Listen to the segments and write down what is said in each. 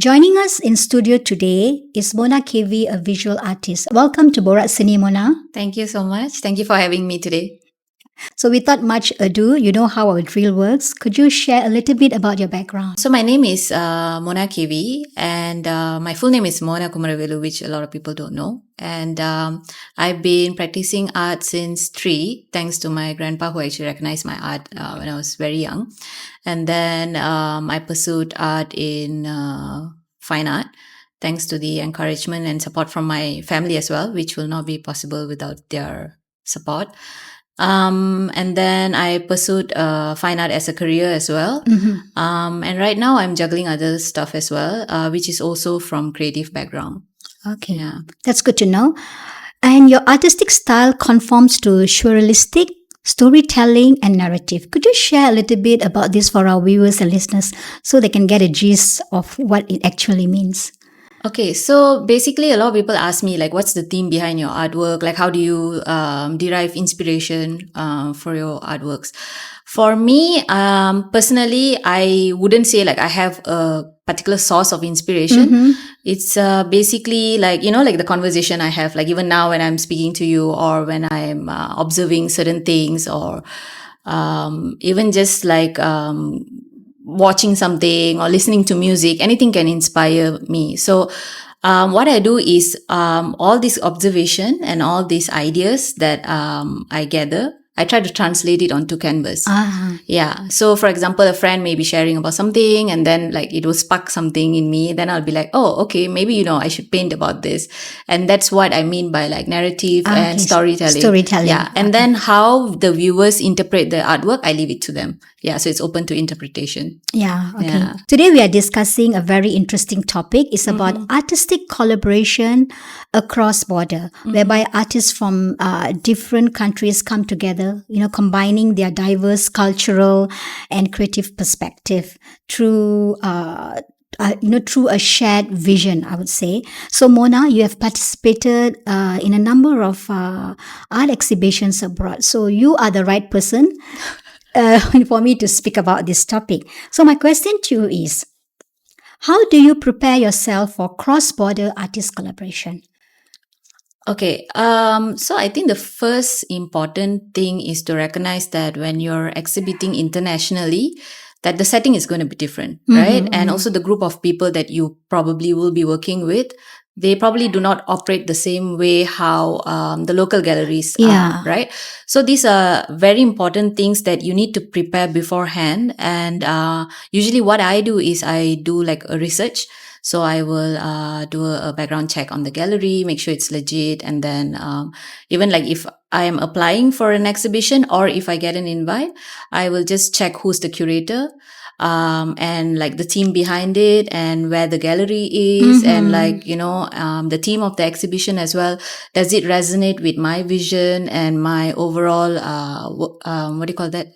Joining us in studio today is Mona KV, a visual artist. Welcome to Borat Seni, Mona. Thank you so much. Thank you for having me today. So without much ado, you know how our drill works. Could you share a little bit about your background? So my name is Mona KV, and my full name is Mona Kumaravelu, which a lot of people don't know. And I've been practicing art since 3, thanks to my grandpa who actually recognized my art when I was very young. And then I pursued art in fine art, thanks to the encouragement and support from my family as well, which will not be possible without their support. And then I pursued fine art as a career as well. And right now I'm juggling other stuff as well, which is also from creative background. Okay, Yeah. that's good to know. And your artistic style conforms to surrealistic storytelling and narrative. Could you share a little bit about this for our viewers and listeners so they can get a gist of what it actually means? Okay, so basically a lot of people ask me like, what's the theme behind your artwork? Like, how do you derive inspiration for your artworks? For me, personally, I wouldn't say like I have a particular source of inspiration. It's basically like, like the conversation I have, like even now when I'm speaking to you or when I'm observing certain things or even just like watching something or listening to music, anything can inspire me. So what I do is all this observation and all these ideas that I gather, I try to translate it onto canvas. Yeah. So for example, a friend may be sharing about something and then like it will spark something in me. Then I'll be like, oh, okay, maybe, I should paint about this. And that's what I mean by like narrative and storytelling. Yeah. And then how the viewers interpret the artwork, I leave it to them. Yeah. So it's open to interpretation. Yeah, okay. Yeah. Today we are discussing a very interesting topic. It's about artistic collaboration across border, whereby artists from different countries come together, combining their diverse cultural and creative perspective through through a shared vision, I would say. So, Mona, you have participated in a number of art exhibitions abroad. So, you are the right person for me to speak about this topic. So, my question to you is, how do you prepare yourself for cross-border artist collaboration? Okay. So I think the first important thing is to recognize that when you're exhibiting internationally, that the setting is going to be different, right? And also the group of people that you probably will be working with, they probably do not operate the same way how the local galleries are, right? So these are very important things that you need to prepare beforehand. And usually what I do is I do like a research. So I will do a background check on the gallery, make sure it's legit. And then even like if I am applying for an exhibition or if I get an invite, I will just check who's the curator and like the team behind it and where the gallery is and like, the theme of the exhibition as well. Does it resonate with my vision and my overall,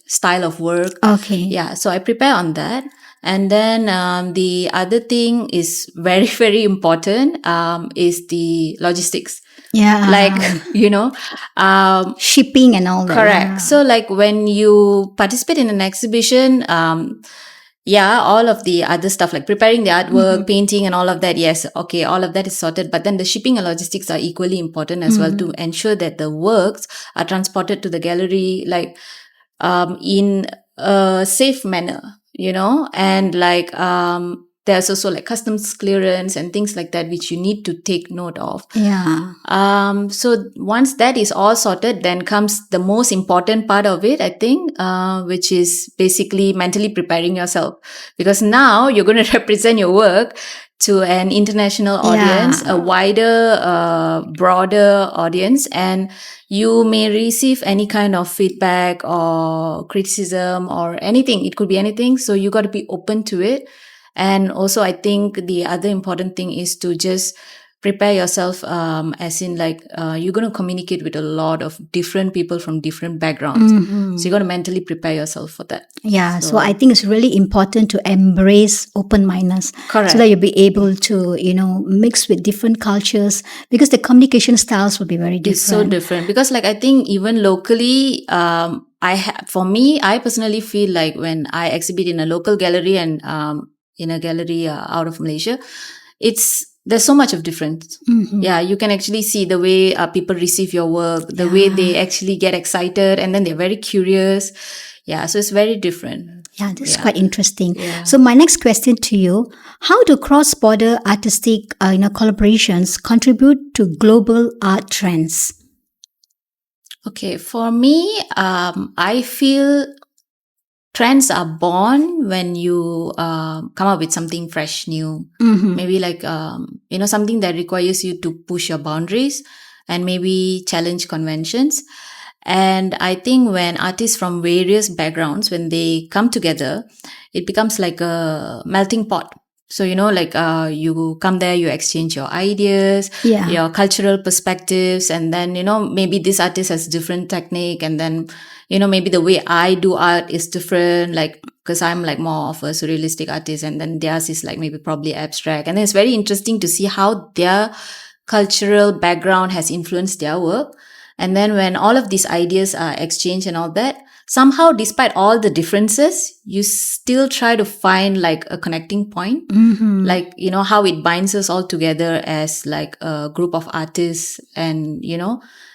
style of work? Okay. Yeah. So I prepare on that. And then the other thing is very, very important is the logistics. Yeah. Like, shipping and all that. Correct. Yeah. So like when you participate in an exhibition, all of the other stuff like preparing the artwork, painting and all of that, yes, okay, all of that is sorted. But then the shipping and logistics are equally important as well to ensure that the works are transported to the gallery like in a safe manner. And like there's also like customs clearance and things like that which you need to take note of. Yeah. So once that is all sorted, then comes the most important part of it, I think, which is basically mentally preparing yourself, because now you're going to represent your work to an international audience, a wider, broader audience, and you may receive any kind of feedback or criticism or anything. It could be anything. So you got to be open to it. And also, I think the other important thing is to just prepare yourself, as in like you're going to communicate with a lot of different people from different backgrounds. So you got to mentally prepare yourself for that. Yeah, so I think it's really important to embrace open-mindedness. Correct. So that you'll be able to, mix with different cultures, because the communication styles will be very different. It's so different because like I think even locally, for me, I personally feel like when I exhibit in a local gallery and in a gallery out of Malaysia, there's so much of difference. Yeah, you can actually see the way people receive your work, the way they actually get excited, and then they're very curious. Yeah, so it's very different. Yeah, this is quite interesting. Yeah. So my next question to you: how do cross-border artistic, collaborations contribute to global art trends? Okay, for me, I feel trends are born when you come up with something fresh, new. Maybe like, something that requires you to push your boundaries and maybe challenge conventions. And I think when artists from various backgrounds, when they come together, it becomes like a melting pot. So, you come there, you exchange your ideas, Yeah. your cultural perspectives, and then, maybe this artist has different technique, and then, maybe the way I do art is different, like, because I'm like more of a surrealistic artist, and then theirs is like maybe probably abstract. And then it's very interesting to see how their cultural background has influenced their work. And then when all of these ideas are exchanged and all that, somehow, despite all the differences, you still try to find like a connecting point. Like, how it binds us all together as like a group of artists. And,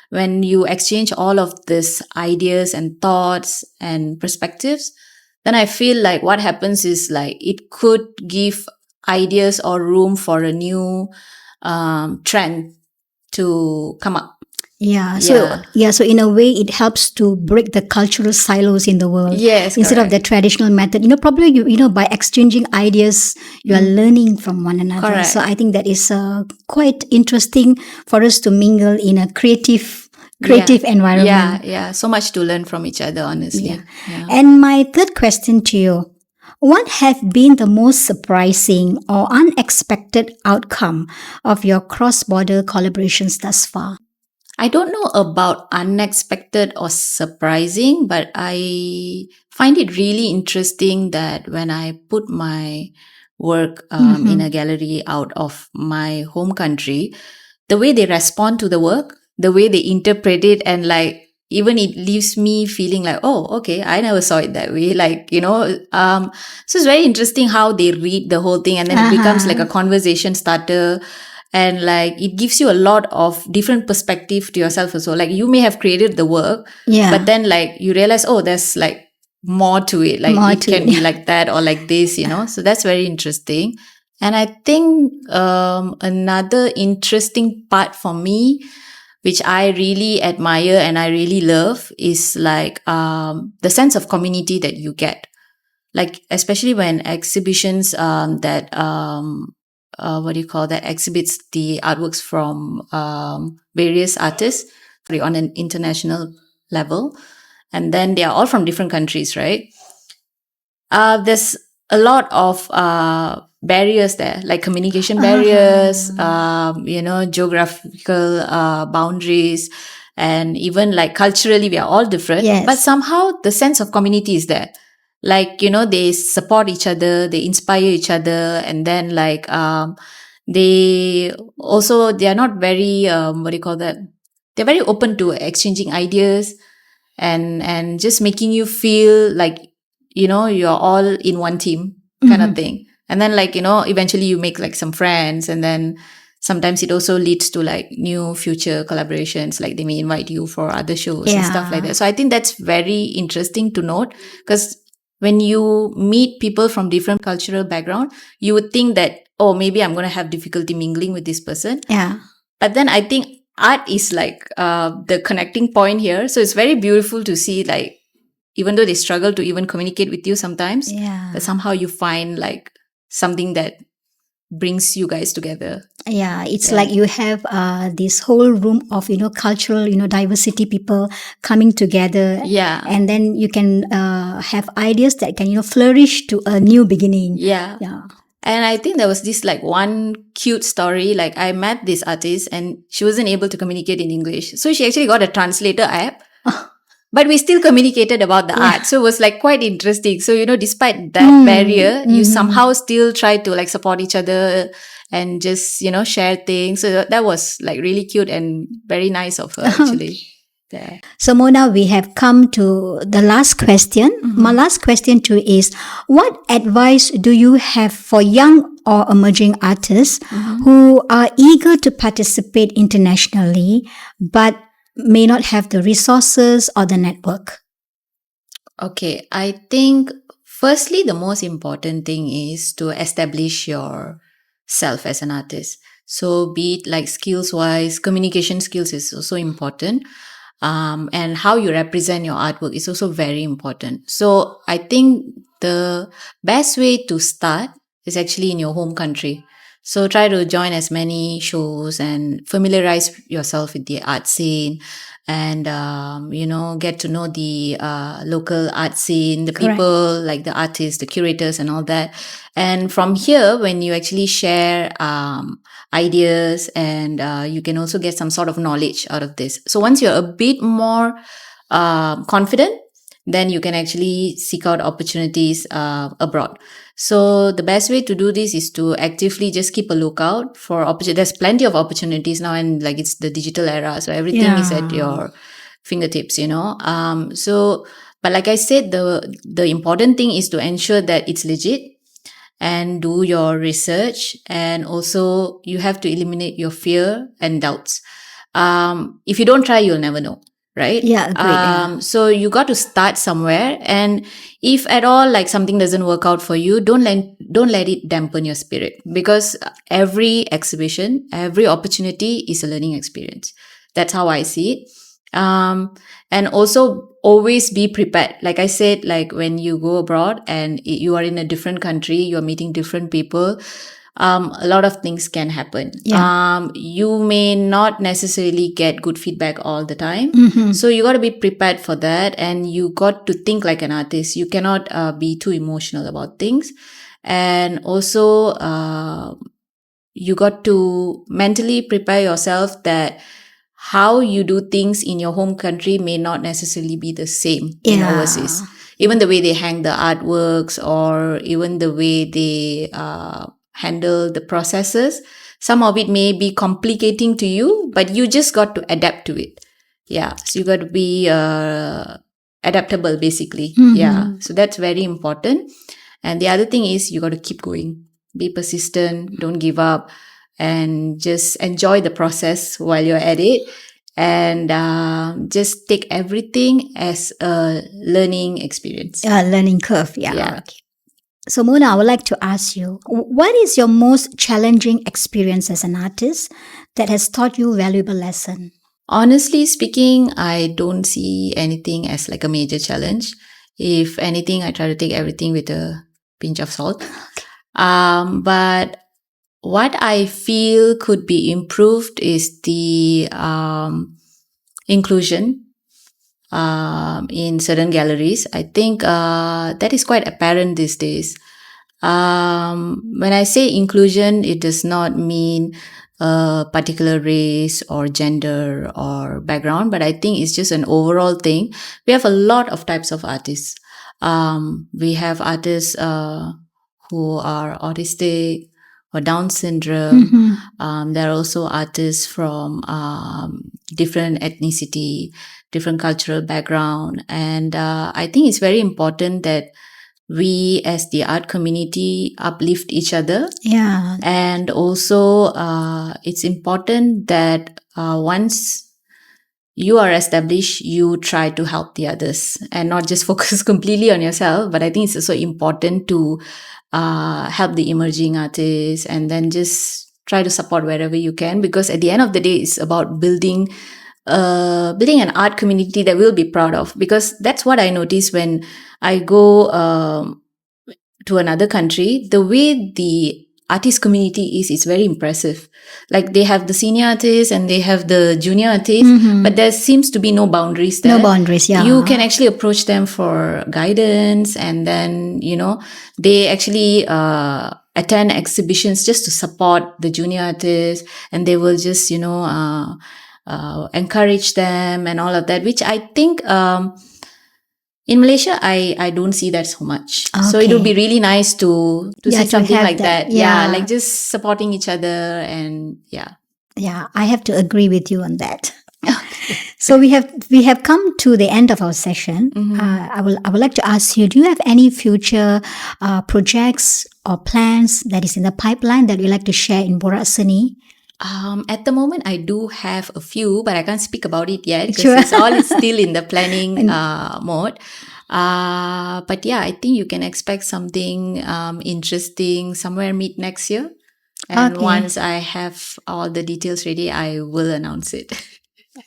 when you exchange all of these ideas and thoughts and perspectives, then I feel like what happens is like it could give ideas or room for a new trend to come up. Yeah. So in a way, it helps to break the cultural silos in the world. Yes, Instead of correct. the traditional method, probably by exchanging ideas, you are learning from one another. Correct. So I think that is quite interesting for us to mingle in a creative environment. Yeah. So much to learn from each other, honestly. Yeah. And my third question to you: what have been the most surprising or unexpected outcome of your cross-border collaborations thus far? I don't know about unexpected or surprising, but I find it really interesting that when I put my work in a gallery out of my home country, the way they respond to the work, the way they interpret it, and like even it leaves me feeling like, oh, okay, I never saw it that way. Like, so it's very interesting how they read the whole thing, and then it becomes like a conversation starter. And like it gives you a lot of different perspective to yourself also. Like you may have created the work, but then like you realize, oh, there's like more to it. Like it can be like that or like this, So that's very interesting. And I think another interesting part for me, which I really admire and I really love, is like the sense of community that you get. Like especially when exhibitions that exhibits the artworks from various artists on an international level, and then they are all from different countries, right? There's a lot of barriers there, like communication barriers, geographical boundaries, and even like culturally we are all different. Yes. But somehow the sense of community is there. Like, they support each other, they inspire each other, and then like they are not very they're very open to exchanging ideas and just making you feel like you're all in one team kind of thing. And then like eventually you make like some friends, and then sometimes it also leads to like new future collaborations, like they may invite you for other shows and stuff like that. So I think that's very interesting to note, because when you meet people from different cultural background, you would think that, oh, maybe I'm going to have difficulty mingling with this person. Yeah. But then I think art is like the connecting point here. So it's very beautiful to see, like, even though they struggle to even communicate with you sometimes, but somehow you find like something that brings you guys together. Yeah, it's like you have this whole room of cultural diversity, people coming together. Yeah. And then you can have ideas that can flourish to a new beginning. Yeah. And I think there was this like one cute story. Like I met this artist and she wasn't able to communicate in English, so she actually got a translator app. But we still communicated about the art. So it was like quite interesting. So, despite that barrier, you somehow still try to like support each other and just, share things. So that was like really cute and very nice of her actually. Yeah. So, Mona, we have come to the last question. My last question to you is, what advice do you have for young or emerging artists who are eager to participate internationally but may not have the resources or the network? Okay, I think firstly, the most important thing is to establish yourself as an artist. So, be it like skills wise, communication skills is also important. And how you represent your artwork is also very important. So, I think the best way to start is actually in your home country. So, try to join as many shows and familiarize yourself with the art scene, and get to know the local art scene, the Correct. people, like the artists, the curators and all that. And from here, when you actually share ideas, and you can also get some sort of knowledge out of this. So once you're a bit more confident, then you can actually seek out opportunities abroad. So the best way to do this is to actively just keep a lookout for opportunities. There's plenty of opportunities now, and like it's the digital era, so everything is at your fingertips. But like I said, the important thing is to ensure that it's legit and do your research, and also you have to eliminate your fear and doubts. If you don't try, you'll never know, right? Yeah, agreed. So you got to start somewhere, and if at all like something doesn't work out for you, don't let it dampen your spirit, because every exhibition, every opportunity is a learning experience. That's how I see it. And also always be prepared. Like I said, like when you go abroad and you are in a different country, you're meeting different people, a lot of things can happen. Yeah. You may not necessarily get good feedback all the time. So you got to be prepared for that, and you got to think like an artist. You cannot be too emotional about things. And also, you got to mentally prepare yourself that how you do things in your home country may not necessarily be the same in overseas. Even the way they hang the artworks, or even the way they handle the processes, some of it may be complicating to you, but you just got to adapt to it. Yeah. So you got to be adaptable, basically. Yeah. So that's very important. And the other thing is you got to keep going. Be persistent. Don't give up. And just enjoy the process while you're at it. And just take everything as a learning experience. Learning curve. Yeah. Yeah. Okay. So, Mona, I would like to ask you, what is your most challenging experience as an artist that has taught you valuable lesson? Honestly speaking, I don't see anything as like a major challenge. If anything, I try to take everything with a pinch of salt. But what I feel could be improved is the inclusion in certain galleries. I think that is quite apparent these days. When I say inclusion, it does not mean a particular race or gender or background, but I think it's just an overall thing. We have a lot of types of artists. We have artists who are autistic or Down syndrome. There are also artists from different ethnicity, different cultural background. And I think it's very important that we as the art community uplift each other. Yeah. And also, it's important that once you are established, you try to help the others and not just focus completely on yourself. But I think it's also important to help the emerging artists, and then just try to support wherever you can, because at the end of the day, it's about building an art community that we'll be proud of. Because that's what I notice when I go to another country. The way the artist community is very impressive. Like they have the senior artists and they have the junior artists, but there seems to be no boundaries there. No boundaries, yeah. You can actually approach them for guidance, and then, they actually attend exhibitions just to support the junior artists, and they will just, encourage them and all of that, which I think in Malaysia, I don't see that so much. So it would be really nice to see something like that. Yeah, like just supporting each other, and yeah. Yeah, I have to agree with you on that. So we have come to the end of our session. I would like to ask you: do you have any future projects or plans that is in the pipeline that you'd like to share in Borat Seni? At the moment, I do have a few, but I can't speak about it yet because Sure. it's all still in the planning mode. But yeah, I think you can expect something interesting somewhere mid next year. And Okay. once I have all the details ready, I will announce it.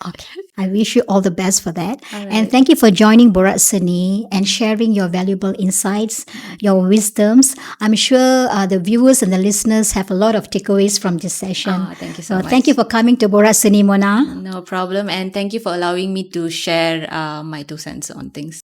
Okay. I wish you all the best for that. All right. And thank you for joining Borat Seni and sharing your valuable insights, your wisdoms. I'm sure the viewers and the listeners have a lot of takeaways from this session. Thank you so much. Thank you for coming to Borat Seni, Mona. No problem. And thank you for allowing me to share my 2 cents on things.